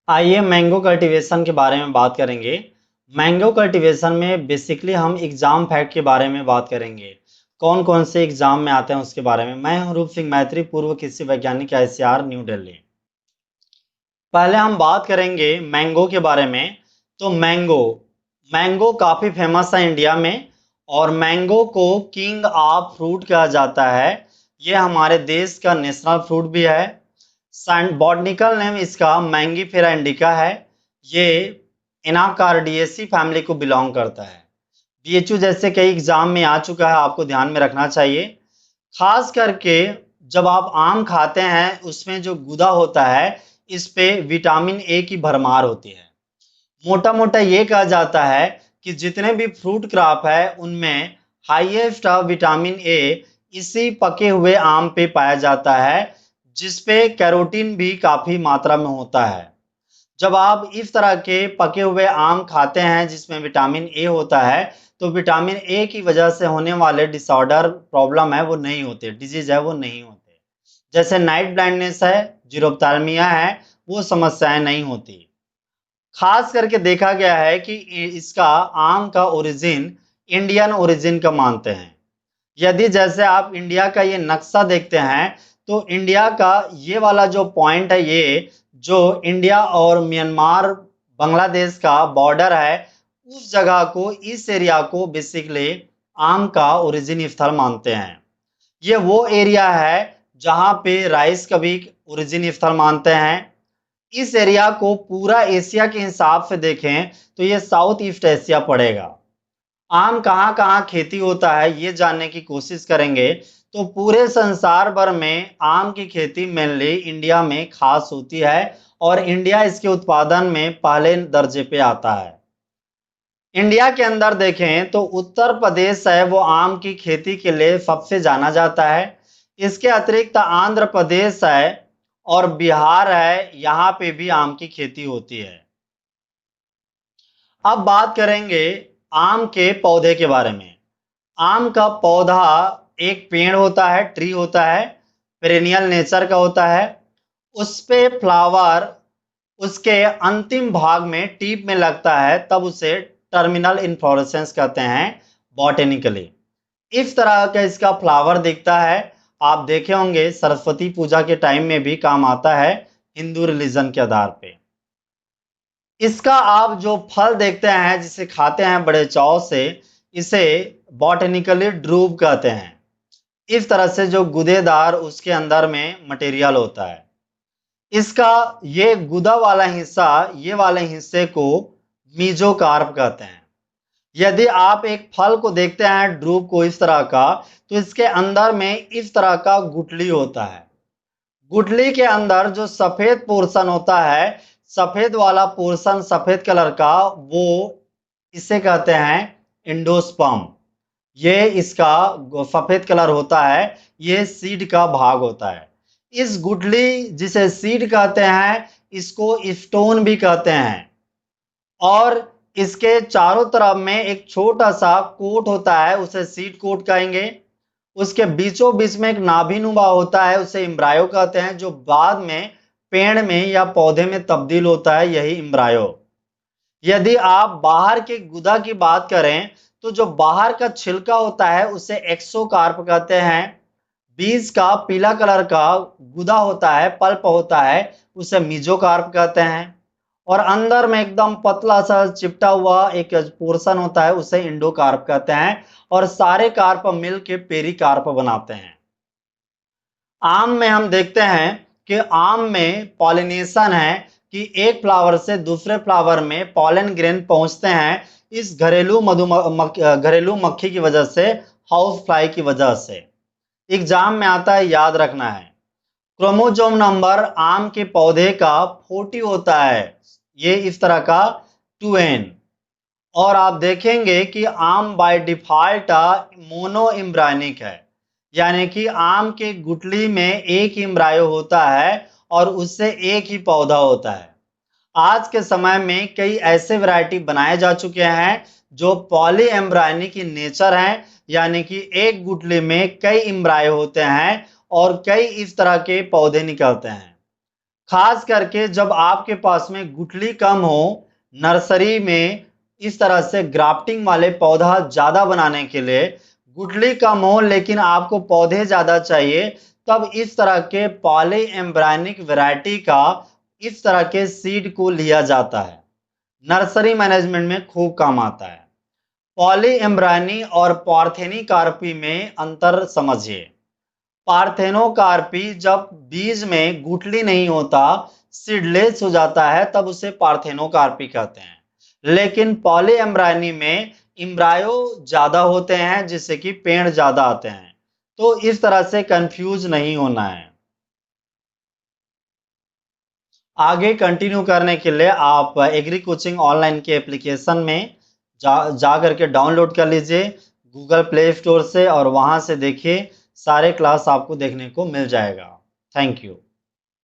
आइए mango cultivation के बारे में बात करेंगे। मैंगो कल्टीवेशन में बेसिकली हम एग्जाम फैक्ट के बारे में बात करेंगे। कौन कौन से एग्जाम में आते हैं उसके बारे में। मैं हूं रूप सिंह मैत्री, पूर्व कृषि वैज्ञानिक ICR न्यू दिल्ली। पहले हम बात करेंगे मैंगो के बारे में। तो मैंगो मैंगो काफ़ी फेमस है इंडिया में, और मैंगो को किंग ऑफ फ्रूट कहा जाता है। ये हमारे देश का नेशनल फ्रूट भी है। बॉटनिकल नेम इसका मैंगीफेरा इंडिका है। ये एनाकार्डियेसी फैमिली को बिलोंग करता है। BHU जैसे कई एग्जाम में आ चुका है, आपको ध्यान में रखना चाहिए। खास करके जब आप आम खाते हैं उसमें जो गूदा होता है, इस पे विटामिन ए की भरमार होती है। मोटा मोटा ये कहा जाता है कि जितने भी फ्रूट क्रॉप है उनमें हाईएस्ट विटामिन ए इसी पके हुए आम पे पाया जाता है, जिसपे कैरोटीन भी काफी मात्रा में होता है। जब आप इस तरह के पके हुए आम खाते हैं जिसमें विटामिन ए होता है, तो विटामिन ए की वजह से होने वाले डिसऑर्डर प्रॉब्लम है वो नहीं होते, डिजीज है वो नहीं होते। जैसे नाइट ब्लाइंडनेस है, जीरोप्थेल्मिया है, वो समस्याएं नहीं होती। खास करके देखा गया है कि इसका आम का ओरिजिन इंडियन ओरिजिन का मानते हैं। यदि जैसे आप इंडिया का ये नक्शा देखते हैं, तो इंडिया का ये वाला जो पॉइंट है, ये जो इंडिया और म्यांमार बांग्लादेश का बॉर्डर है, उस जगह को, इस एरिया को बेसिकली आम का ओरिजिन स्थल मानते हैं। ये वो एरिया है जहां पे राइस का भी ओरिजिन स्थल मानते हैं। इस एरिया को पूरा एशिया के हिसाब से देखें तो ये साउथ ईस्ट एशिया पड़ेगा। आम कहाँ कहाँ खेती होता है ये जानने की कोशिश करेंगे, तो पूरे संसार भर में आम की खेती मेनली इंडिया में खास होती है, और इंडिया इसके उत्पादन में पहले दर्जे पे आता है। इंडिया के अंदर देखें तो उत्तर प्रदेश है वो आम की खेती के लिए सबसे जाना जाता है। इसके अतिरिक्त आंध्र प्रदेश है और बिहार है, यहाँ पे भी आम की खेती होती है। अब बात करेंगे आम के पौधे के बारे में। आम का पौधा एक पेड़ होता है, ट्री होता है, पेरेनियल नेचर का होता है। उस पे फ्लावर उसके अंतिम भाग में टीप में लगता है, तब उसे टर्मिनल इन्फ्लोरेसेंस कहते हैं बॉटेनिकली। इस तरह का इसका फ्लावर दिखता है। आप देखे होंगे सरस्वती पूजा के टाइम में भी काम आता है हिंदू रिलीजन के आधार पे। इसका आप जो फल देखते हैं जिसे खाते हैं बड़े चाव से, इसे बॉटेनिकली ड्रूप कहते हैं। इस तरह से जो गुदेदार उसके अंदर में मटेरियल होता है, इसका ये गुदा वाला हिस्सा, ये वाले हिस्से को मीजोकार्प कहते हैं। यदि आप एक फल को देखते हैं ड्रूप को इस तरह का, तो इसके अंदर में इस तरह का गुठली होता है। गुठली के अंदर जो सफेद पोर्शन होता है, सफेद वाला पोर्शन सफेद कलर का, वो इसे कहते हैं एंडोस्पर्म। ये इसका सफेद कलर होता है, ये सीड का भाग होता है। इस गुठली जिसे सीड कहते हैं, इसको स्टोन भी कहते हैं। और इसके चारों तरफ में एक छोटा सा कोट होता है, उसे सीड कोट कहेंगे। उसके बीचों बीच में एक नाभिनुमा होता है, उसे एम्ब्रायो कहते हैं, जो बाद में पेड़ में या पौधे में तब्दील होता है, यही एम्ब्रायो। यदि आप बाहर के गुदा की बात करें, तो जो बाहर का छिलका होता है उसे एक्सोकार्प कहते हैं। बीज का पीला कलर का गुदा होता है, पल्प होता है, उसे मीजोकार्प कहते हैं। और अंदर में एकदम पतला सा चिपटा हुआ एक पोर्शन होता है, उसे इंडोकार्प कहते हैं। और सारे कार्प मिल के पेरिकार्प बनाते हैं। आम में हम देखते हैं कि आम में पॉलिनेशन है, कि एक फ्लावर से दूसरे फ्लावर में पॉलन ग्रेन पहुंचते हैं इस घरेलू मक्खी की वजह से, हाउस फ्लाई की वजह से। एग्जाम में आता है, याद रखना है। क्रोमोसोम नंबर आम के पौधे का 40 होता है, ये इस तरह का 2n। और आप देखेंगे कि आम बाय डिफॉल्ट मोनो इम्ब्रायनिक है, यानी कि आम के गुठली में एक इम्ब्रायो होता है और उससे एक ही पौधा होता है। आज के समय में कई ऐसे वैरायटी बनाए जा चुके हैं जो पॉली एम्ब्रायनिक इन नेचर हैं, यानी कि एक गुठली में कई इम्ब्रायो होते हैं और कई इस तरह के पौधे निकलते हैं। खास करके जब आपके पास में गुठली कम हो, नर्सरी में इस तरह से ग्राफ्टिंग वाले पौधा ज़्यादा बनाने के लिए गुठली कम हो लेकिन आपको पौधे ज़्यादा चाहिए, तब इस तरह के पॉली एम्ब्रायनिक वैरायटी का इस तरह के सीड को लिया जाता है। नर्सरी मैनेजमेंट में खूब काम आता है। पॉली एम्ब्रायनी और पार्थेनिकार्पी में अंतर समझिए। पार्थेनोकार्पी जब बीज में गुठली नहीं होता, सीडलेस हो जाता है, तब उसे पार्थेनोकार्पी कहते हैं। लेकिन पॉलीएम्ब्रायनी में इम्ब्रायो ज्यादा होते हैं जिससे कि पेड़ ज्यादा आते हैं। तो इस तरह से कंफ्यूज नहीं होना है। आगे कंटिन्यू करने के लिए आप एग्री कोचिंग ऑनलाइन के एप्लीकेशन में जा करके डाउनलोड कर लीजिए गूगल प्ले स्टोर से, और वहां से देखिए सारे क्लास आपको देखने को मिल जाएगा। Thank you.